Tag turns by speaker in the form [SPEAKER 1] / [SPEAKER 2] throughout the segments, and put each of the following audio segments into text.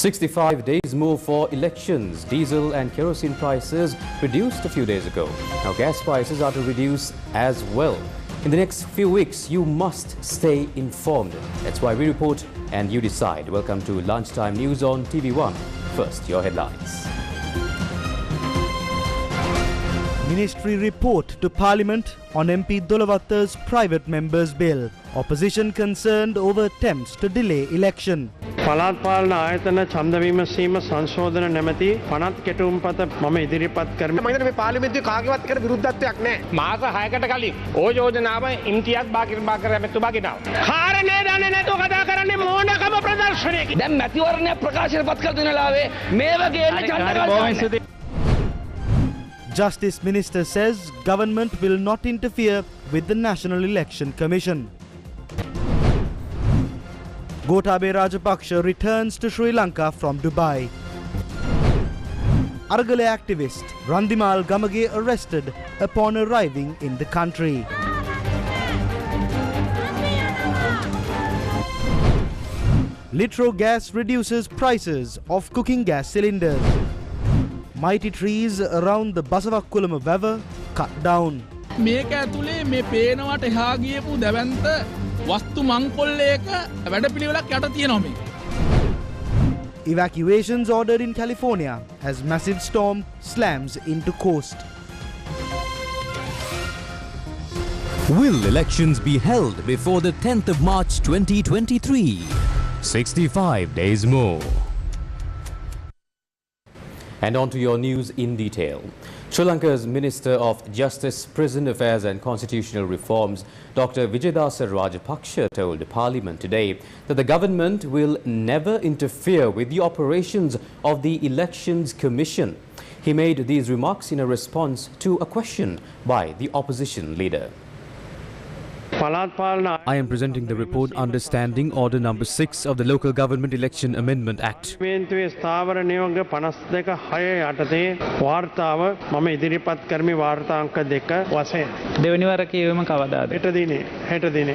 [SPEAKER 1] 65 days more for elections. Diesel and kerosene prices reduced a few days ago. Now gas prices are to reduce as well. In the next few weeks, you must stay informed. That's why we report and you decide. Welcome to Lunchtime News on TV1. First, your headlines.
[SPEAKER 2] Ministry report to Parliament on MP Dolawatta's private members bill. Opposition concerned over attempts to delay election.
[SPEAKER 3] පළාත් පාලන ආයතන ඡන්ද විමසීම සංශෝධන නැමැති පනත් කෙටුම්පත මම ඉදිරිපත් කරමි.
[SPEAKER 4] මම හිතන්නේ මේ පාර්ලිමේන්තුවේ කාගේවත් කර විරුද්ධත්වයක් නැහැ.
[SPEAKER 5] මාස 6කට කලින් ඕ යෝජනාව ඉම්තියාස් බාකර එමෙතුමා ගෙනාවා.
[SPEAKER 4] කාරණේ දන්නේ නැතුව කතා කරන්නේ මොනකම ප්‍රදර්ශනයකින්.
[SPEAKER 6] දැන් මැතිවරණය ප්‍රකාශයට පත් කර දෙන ලාවේ මේ වගේ ඡන්ද
[SPEAKER 2] Justice Minister says government will not interfere with the National Election Commission. Gotabaya Rajapaksa returns to Sri Lanka from Dubai. Argale activist Randimal Gamage arrested upon arriving in the country. Litro gas reduces prices of cooking gas cylinders. Mighty trees around the Basavakkulama Weather cut down.
[SPEAKER 7] මේක ඇතුලේ මේ පේනවට එහා ගියපු දැවැන්ත වස්තු මංකොල්ලයක වැඩපිළිවෙලක් යට තියෙනවා මේ.
[SPEAKER 2] Evacuations ordered in California as massive storm slams into coast.
[SPEAKER 1] Will elections be held before the 10th of March 2023? 65 days more. And on to your news in detail. Sri Lanka's Minister of Justice, Prison Affairs and Constitutional Reforms, Dr. Vijayadasa Rajapaksa, told Parliament today that the government will never interfere with the operations of the Elections Commission. He made these remarks in a response to a question by the opposition leader. I am presenting the report understanding Order number 6 of the Local Government Election Amendment Act.
[SPEAKER 3] පාර්ලිමේන්තුවේ ස්ථාවර නියෝග 52/6 යටතේ වාර්තාව මම ඉදිරිපත් කරමි වාර්තා අංක 2 වශයෙන්.
[SPEAKER 5] දෙවෙනි වර කියවීම කවදාද?
[SPEAKER 3] හෙට දිනේ.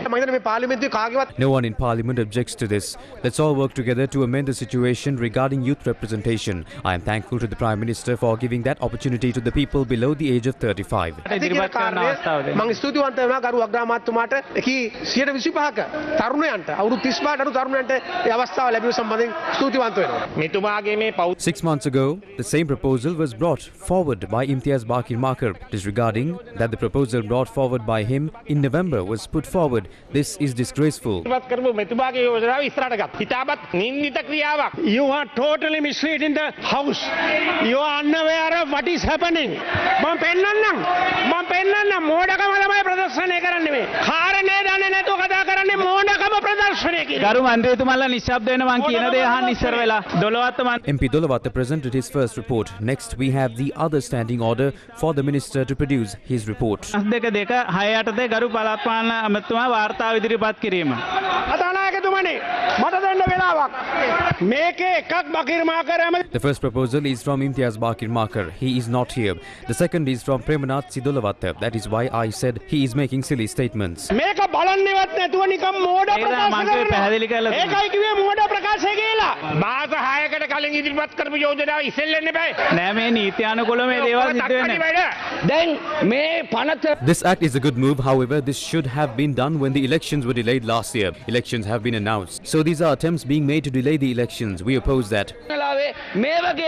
[SPEAKER 4] මම හිතන්නේ මේ පාර්ලිමේන්තුවේ කාගේවත්
[SPEAKER 1] No one in Parliament objects to this. Let's all work together to amend the situation regarding youth representation. I am thankful to the Prime Minister for giving that opportunity to the people below the age of 35.
[SPEAKER 5] ඉදිරිපත් කරන අවස්ථාවද?
[SPEAKER 4] මම ස්තුතිවන්ත වෙනවා ගරු අග්‍රාමාත්‍යතුමාට එකී 125ක තරුණයන්ට අවුරුදු 35ට අඩු තරුණයන්ට මේ අවස්ථාව ලැබීම සම්බන්ධයෙන් ස්තුතිවන්ත වෙනවා.
[SPEAKER 5] මෙතුමාගේ මේ පෞ
[SPEAKER 1] 6 months ago, the same proposal was brought forward by Imtiaz Bakir Makar. Disregarding that the proposal brought forward by him in November was put forward. This is disgraceful.
[SPEAKER 5] ඉදිරිපත් කරපු මෙතුමාගේ යෝජනාව ඉස්සරහට ගත්තා. හිතාපත් නින්දිත ක්‍රියාවක්.
[SPEAKER 3] You are totally misleading the house. You are unaware of what is happening.
[SPEAKER 4] මම පෙන්නන්නම් මෝඩකම තමයි ප්‍රදර්ශනය කරන්නේ මේ. කාරණේ දන්නේ නැතුව කතා කරන්නේ මොනකම ප්‍රදර්ශනයකින්.
[SPEAKER 5] ගරු මන්ත්‍රීතුමාලා නිශ්ශබ්ද වෙන මං කියන දේ අහන්න ඉස්සර වෙලා. Dolawatta
[SPEAKER 1] MP Dolawatta presented his first report. Next, we have the other standing order for the minister to produce his report.
[SPEAKER 5] 2/6 යටතේ ගරු පළාත් පාලන ඇමතුමා වාර්තාව ඉදිරිපත් කිරීම.
[SPEAKER 4] අදානායකතුමනි මට දෙන්න වෙලාවක්. මේකේ එකක් බකීර් marker
[SPEAKER 1] The first proposal is from Imtiaz Bakir Makar. He is not here. The second is from Premanath Sidolawatta. That is why I said he is making silly statements.
[SPEAKER 4] මේක බලන්නේවත් නැතුව නිකම් මෝඩ ප්‍රකාශ
[SPEAKER 5] මං පැහැදිලි කරලා
[SPEAKER 4] කරනවා. ඒකයි කිව්වේ මෝඩ ප්‍රකාශය කියලා.
[SPEAKER 5] මාස 6කට කලින් ඉදිරිපත් කරපු යෝජනාව ඉස්සෙල්ලෙන්න බෑ. නෑ මේ නීත්‍යානුකූල මේ දේවල් සිද්ධ වෙන්නේ.
[SPEAKER 6] දැන් මේ පනත
[SPEAKER 1] This act is a good move. However, this should have been done when the elections were delayed last year. Elections have been announced. So these are attempts being made to delay the elections. We oppose that.
[SPEAKER 6] ලාවේ මේ වගේ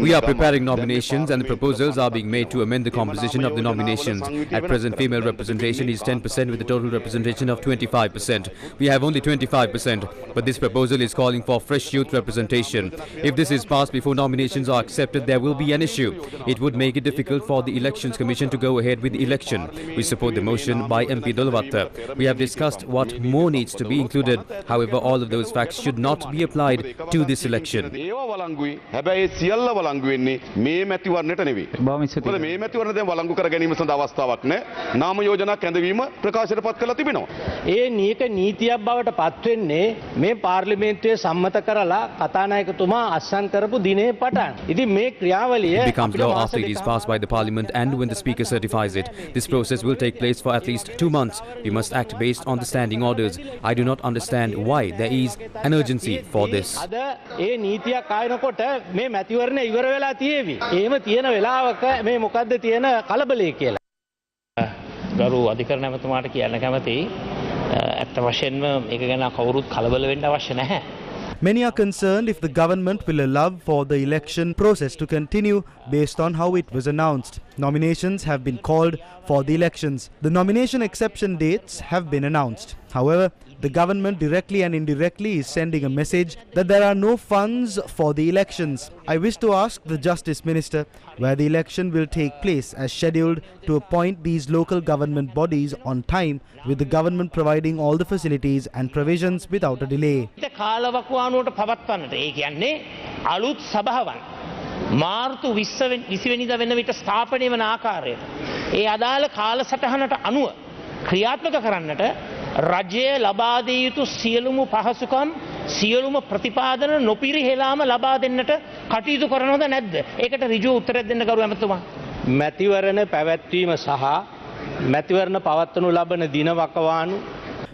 [SPEAKER 1] We are preparing nominations and the proposals are being made to amend the composition of the nominations. At present, female representation is 10% with a total representation of 25%. We have only 25%, but this proposal is calling for fresh youth representation. If this is passed before nominations are accepted, there will be an issue. It would make it difficult for the Elections Commission to go ahead with the election. We support the motion by MP Dolawatta. We have discussed what more needs to be included. However, all of those those facts should not be applied to this election.
[SPEAKER 8] ඒවා වළංගුයි. හැබැයි සියල්ල වළංගු වෙන්නේ මේ මැතිවරණයට නෙවෙයි. මොකද මේ මැතිවරණ දැන් වළංගු කර ගැනීම සඳහා අවස්ථාවක් නැහැ. නාම යෝජනා කැඳවීම ප්‍රකාශයට පත් කරලා තිබෙනවා.
[SPEAKER 9] ඒ නීක නීතියක් බවට පත් වෙන්නේ මේ පාර්ලිමේන්තුවේ සම්මත කරලා කතානායකතුමා අස්සම් කරපු දිනේ පටන්. ඉතින් මේ ක්‍රියාවලිය
[SPEAKER 1] It becomes law after it is passed by the parliament and when the speaker certifies it. This process will take place for at least 2 months. We must act based on the standing orders. I do not understand why there is an urgency for this.
[SPEAKER 9] අද ඒ නීතියක් ආයනකොට මේ මැතිවරණ ඉවර වෙලා තියෙවි. එහෙම තියෙන වෙලාවක මේ මොකද්ද තියෙන කලබලය කියලා.
[SPEAKER 10] ගරු අධිකරණ ඇමතුමාට කියන්න කැමතියි. ඇත්ත වශයෙන්ම මේක ගැන කවුරුත් කලබල වෙන්න අවශ්‍ය නැහැ.
[SPEAKER 2] Many are concerned if the government will allow for the election process to continue based on how it was announced. Nominations have been called for the elections. The nomination exception dates have been announced. However, the government directly and indirectly is sending a message that there are no funds for the elections. I wish to ask the Justice Minister where the election will take place as scheduled to appoint these local government bodies on time with the government providing all the facilities and provisions without a delay.
[SPEAKER 10] කාලවකවානුවට පවත්වන්නට ඒ කියන්නේ අලුත් සභාවන් මාර්තු 20 වෙනිදා වෙන විට ස්ථාපනය වන ආකාරයට ඒ අදාළ කාලසටහනට අනුව ක්‍රියාත්මක කරන්නට රජය ලබා දිය යුතු සියලුම පහසුකම් සියලුම ප්‍රතිපාදන නොපිරිහෙලාම ලබා දෙන්නට කටයුතු කරනවද නැද්ද? ඒකට ඍජු උත්තරයක් දෙන්න ගරු ඇමතුමා.
[SPEAKER 9] මැතිවරණ පැවැත්වීම සහ මැතිවරණ පවත්වනු ලබන දින වකවානු.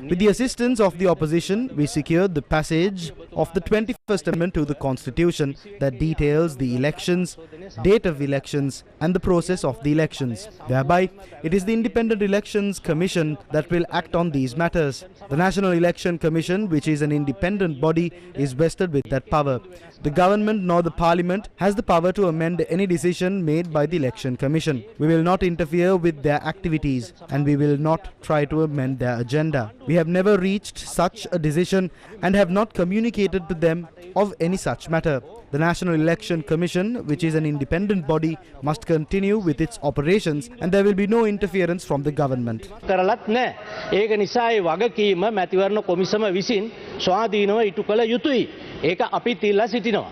[SPEAKER 2] With the assistance of the opposition, we secured the passage of the 21st Amendment to the Constitution that details the elections, date of elections and the process of the elections. Thereby, it is the Independent Elections Commission that will act on these matters. The National Election Commission, which is an independent body, is vested with that power. The government nor the parliament has the power to amend any decision made by the Election Commission. We will not interfere with their activities and we will not try to amend their agenda. We have never reached such a decision and have not communicated to them of any such matter. The National Election Commission, which is an independent body, must continue with its operations and there will be no interference from the government.
[SPEAKER 9] කරලත් නැහැ. ඒක නිසා ඒ වගකීම මැතිවරණ කොමිසම විසින් ස්වාධීනව ඉටු කළ යුතුයි. ඒක අපිත් ඉල්ලා සිටිනවා.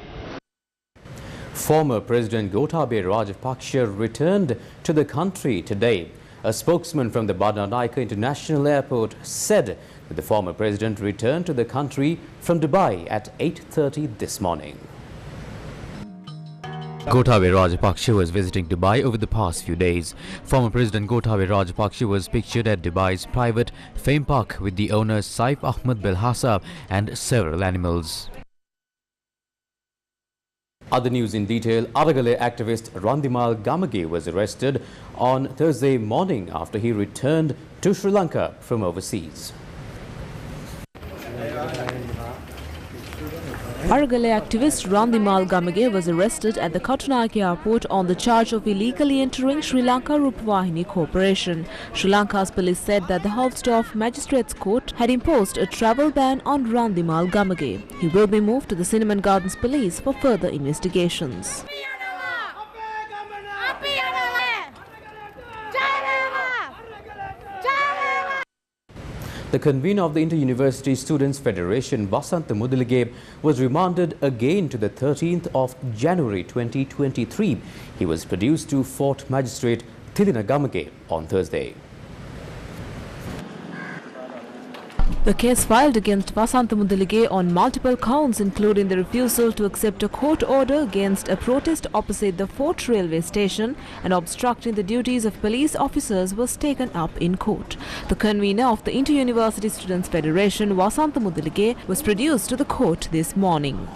[SPEAKER 1] Former President Gotabaya Rajapaksa returned to the country today. A spokesman from the Bandar International Airport said that the former president returned to the country from Dubai at 8:30 this morning. Gotabaya Rajapaksa was visiting Dubai over the past few days. Former President Gotabaya Rajapaksa was pictured at Dubai's private theme park with the owner Saif Ahmed Belhassa and several animals. Other news in detail, Aragale activist Randimal Gamage was arrested on Thursday morning after he returned to Sri Lanka from overseas.
[SPEAKER 11] Aragale activist Randimal Gamage was arrested at the Katunayake airport on the charge of illegally entering Sri Lanka Rupavahini Corporation. Sri Lanka's police said that the Halfstaff Magistrates Court had imposed a travel ban on Randimal Gamage. He will be moved to the Cinnamon Gardens police for further investigations.
[SPEAKER 1] The convener of the Inter-University Students' Federation, Vasantha Mudalige, was remanded again to the 13th of January 2023. He was produced to Fort Magistrate Thilina Gamage on Thursday.
[SPEAKER 11] The case filed against Vasantha Mudalige on multiple counts, including the refusal to accept a court order against a protest opposite the Fort Railway Station and obstructing the duties of police officers, was taken up in court. The convener of the Inter-University Students' Federation, Vasantha Mudalige, was produced to the court this morning.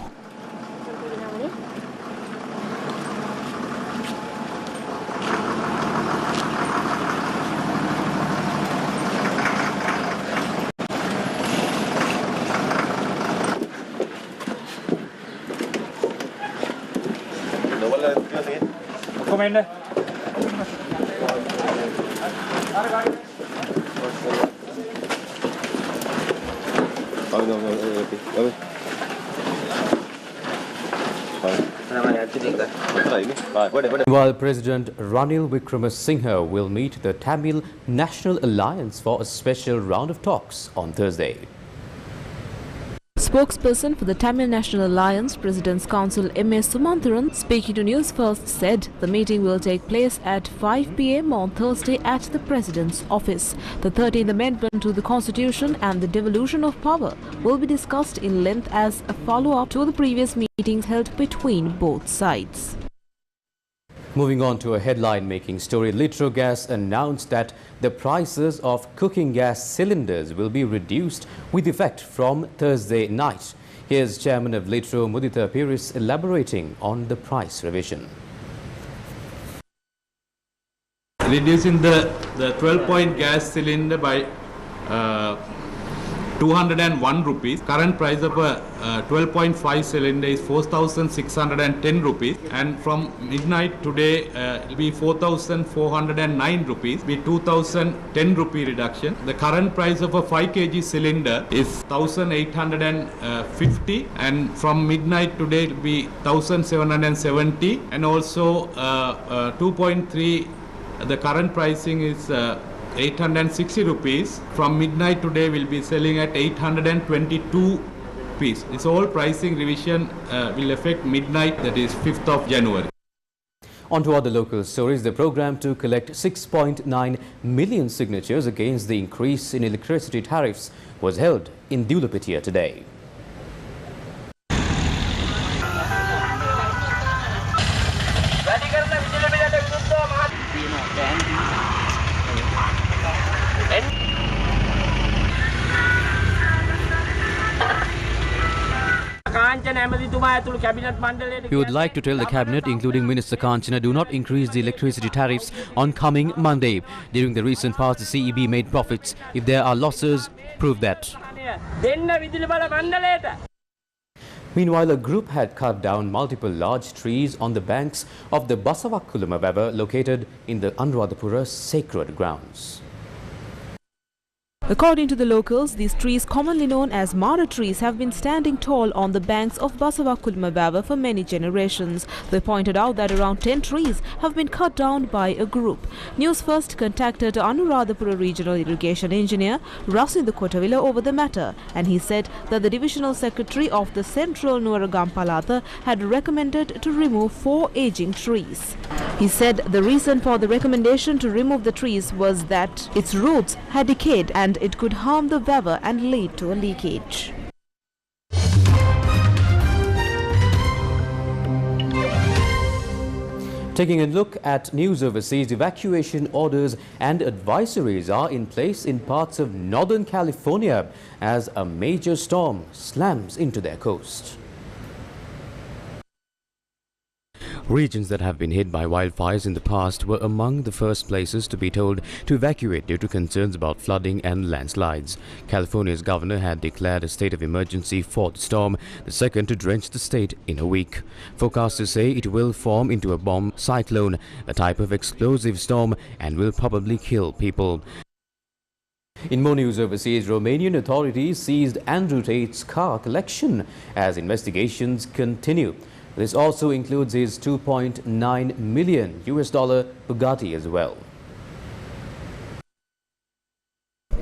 [SPEAKER 1] While President Ranil Wickremesinghe will meet the Tamil National Alliance for a special round of talks on Thursday.
[SPEAKER 11] Spokesperson for the Tamil National Alliance, President's Council M.A. Sumantharan, speaking to Newsfirst, said the meeting will take place at 5 p.m. on Thursday at the President's office. The 13th Amendment to the Constitution and the devolution of power will be discussed in length as a follow-up to the previous meetings held between both sides.
[SPEAKER 1] Moving on to a headline-making story, Litro Gas announced that the prices of cooking gas cylinders will be reduced with effect from Thursday night. Here's Chairman of Litro, Mudita Piris, elaborating on the price revision.
[SPEAKER 12] Reducing the 12-point gas cylinder by 201 rupees. Current price of a 12.5 cylinder is 4,610 rupees, and from midnight today it will be 4,409 rupees, be 2,010 rupee reduction. The current price of a 5 kg cylinder is 1,850, and from midnight today it will be 1,770, and also 2.3, the current pricing is 860 rupees. From midnight today will be selling at 822 rupees. This all pricing revision will affect midnight, that is 5th of January.
[SPEAKER 1] On to other local stories. The program to collect 6.9 million signatures against the increase in electricity tariffs was held in Dulapitia today. We would like to tell the Cabinet, including Minister Kanchana, do not increase the electricity tariffs on coming Monday. During the recent past, the CEB made profits. If there are losses, prove that. Meanwhile, a group had cut down multiple large trees on the banks of the Basavakkulama River located in the Anuradhapura sacred grounds.
[SPEAKER 11] According to the locals, these trees, commonly known as Mara trees, have been standing tall on the banks of Basavakkulama River for many generations. They pointed out that around 10 trees have been cut down by a group. Newsfirst contacted Anuradhapura Regional Irrigation Engineer Rasindu Kotavila over the matter, and he said that the Divisional Secretary of the Central Nuwaragam Palatha had recommended to remove 4 aging trees. He said the reason for the recommendation to remove the trees was that its roots had decayed and it could harm the river and lead to a leakage.
[SPEAKER 1] Taking a look at news overseas, evacuation orders and advisories are in place in parts of Northern California as a major storm slams into their coast. Regions that have been hit by wildfires in the past were among the first places to be told to evacuate due to concerns about flooding and landslides. California's governor had declared a state of emergency for the storm, the second to drench the state in a week. Forecasters say it will form into a bomb cyclone, a type of explosive storm, and will probably kill people. In more news overseas, Romanian authorities seized Andrew Tate's car collection as investigations continue. This also includes his $2.9 million Bugatti as well.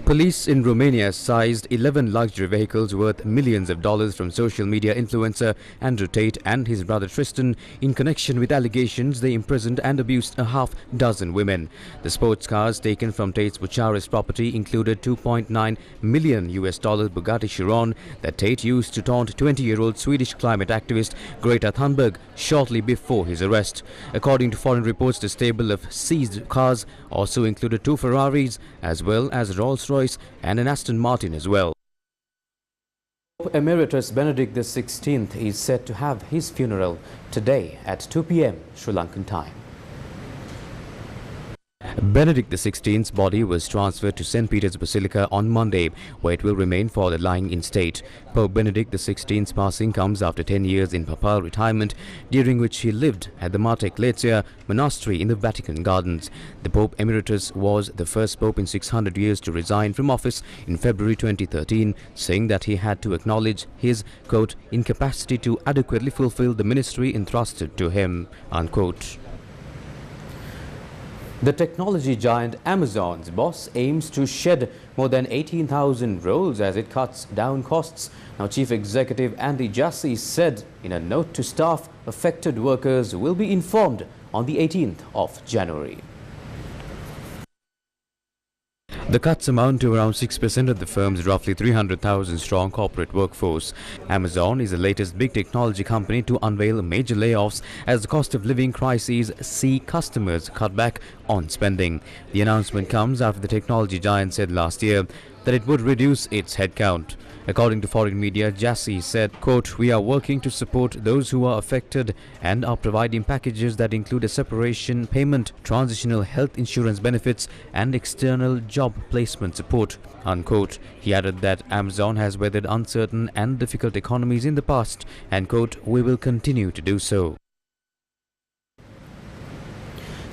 [SPEAKER 1] Police in Romania seized 11 luxury vehicles worth millions of dollars from social media influencer Andrew Tate and his brother Tristan in connection with allegations they imprisoned and abused a half-dozen women. The sports cars taken from Tate's Bucharest property included $2.9 million Bugatti Chiron that Tate used to taunt 20-year-old Swedish climate activist Greta Thunberg shortly before his arrest. According to foreign reports, the stable of seized cars also included 2 Ferraris as well as Rolls-Royce and an Aston Martin as well. Pope Emeritus Benedict XVI is set to have his funeral today at 2 p.m. Sri Lankan time. Benedict XVI's body was transferred to St. Peter's Basilica on Monday, where it will remain for the lying in state. Pope Benedict XVI's passing comes after 10 years in papal retirement, during which he lived at the Mater Ecclesia monastery in the Vatican Gardens. The Pope Emeritus was the first pope in 600 years to resign from office in February 2013, saying that he had to acknowledge his, quote, incapacity to adequately fulfill the ministry entrusted to him, unquote. The technology giant Amazon's boss aims to shed more than 18,000 roles as it cuts down costs. Now, Chief Executive Andy Jassy said in a note to staff, affected workers will be informed on the 18th of January. The cuts amount to around 6% of the firm's roughly 300,000 strong corporate workforce. Amazon is the latest big technology company to unveil major layoffs as the cost of living crises see customers cut back on spending. The announcement comes after the technology giant said last year that it would reduce its headcount. According to foreign media, Jassy said, quote, "We are working to support those who are affected and are providing packages that include a separation payment, transitional health insurance benefits and external job placement support," unquote. He added that Amazon has weathered uncertain and difficult economies in the past and, quote, "We will continue to do so."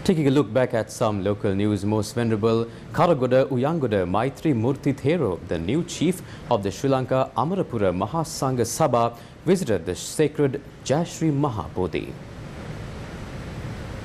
[SPEAKER 1] Taking a look back at some local news, Most Venerable Karagoda Uyangoda Maitri Murti Thero, the new chief of the Sri Lanka Amarapura Mahasangha Sabha, visited the sacred Jayasri Mahabodhi.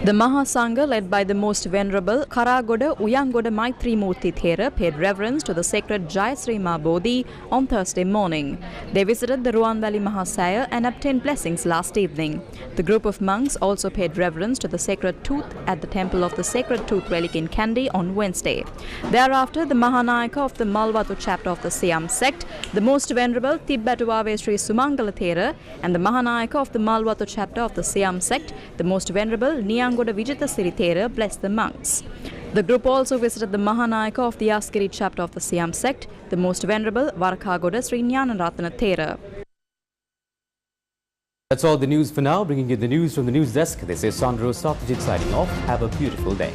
[SPEAKER 13] The Mahasangha, led by the Most Venerable Karagoda Uyangoda Maitri Murti Thera, paid reverence to the sacred Jayasri Mahabodhi on Thursday morning. They visited the Ruan Valley Mahasaya and obtained blessings last evening. The group of monks also paid reverence to the sacred tooth at the temple of the Sacred Tooth Relic in Kandy on Wednesday. Thereafter, the Mahanayaka of the Malwatu chapter of the Siam sect, the Most Venerable Tibbatuave Sri Sumangala Thera, and the Mahanayaka of the Malwatu chapter of the Siam sect, the Most Venerable Niyangoda Vijita Siri Thera, blessed the monks. The group also visited the Mahanayaka of the Yaskiri chapter of the Siam sect, the Most Venerable Varakagoda Sri Jnanaratana Thera.
[SPEAKER 1] That's all the news for now. Bringing you the news from the news desk. This is Sandro Satyajit signing off. Have a beautiful day.